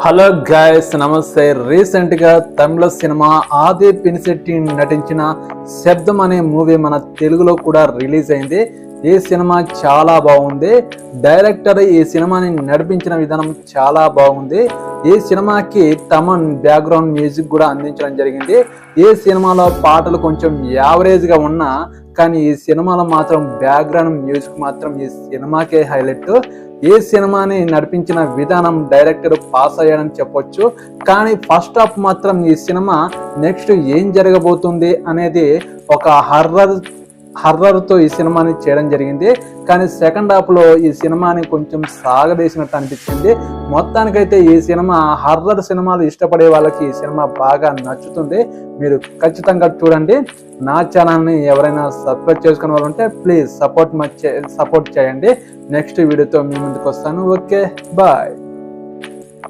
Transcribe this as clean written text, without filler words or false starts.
Hello guys, నమస్తే. Recent గా తమిళ cinema ఆది పినిశెట్టి నటించిన శబ్దం అనే మూవీ మన తెలుగులో కూడా రిలీజ్ అయింది. ఈ సినిమా చాలా బాగుంది. డైరెక్టర్ ఈ సినిమాని నడిపించిన విధానం చాలా బాగుంది. ఈ సినిమాకి తమన్ బ్యాక్గ్రౌండ్ మ్యూజిక్ కూడా అందించడం జరిగింది. ఈ సినిమాలో పాటలు కొంచెం యావరేజ్ గా ఉన్నా కానీ ఈ సినిమాలో మాత్రం బ్యాక్గ్రౌండ్ మ్యూజిక్ మాత్రం ఈ సినిమాకే హైలైట్. ఈ సినిమాని నడిపించిన విధానం డైరెక్టర్ పాస్ అయ్యాడని చెప్పొచ్చు. కానీ ఫస్ట్ హాఫ్ మాత్రం ఈ సినిమా నెక్స్ట్ ఏం జరగబోతుంది అనేది ఒక హర్రర్తో ఈ సినిమాని చేయడం జరిగింది. కానీ సెకండ్ హాఫ్లో ఈ సినిమాని కొంచెం సాగదీసినట్టు అనిపించింది. మొత్తానికైతే ఈ సినిమా హర్రర్ సినిమాలు ఇష్టపడే వాళ్ళకి ఈ సినిమా బాగా నచ్చుతుంది. మీరు ఖచ్చితంగా చూడండి. నా ఛానల్ని ఎవరైనా సబ్స్క్రైబ్ చేసుకునే వాళ్ళు ఉంటే ప్లీజ్ సపోర్ట్ చేయండి. నెక్స్ట్ వీడియోతో మీ ముందుకు వస్తాను. Okay, bye.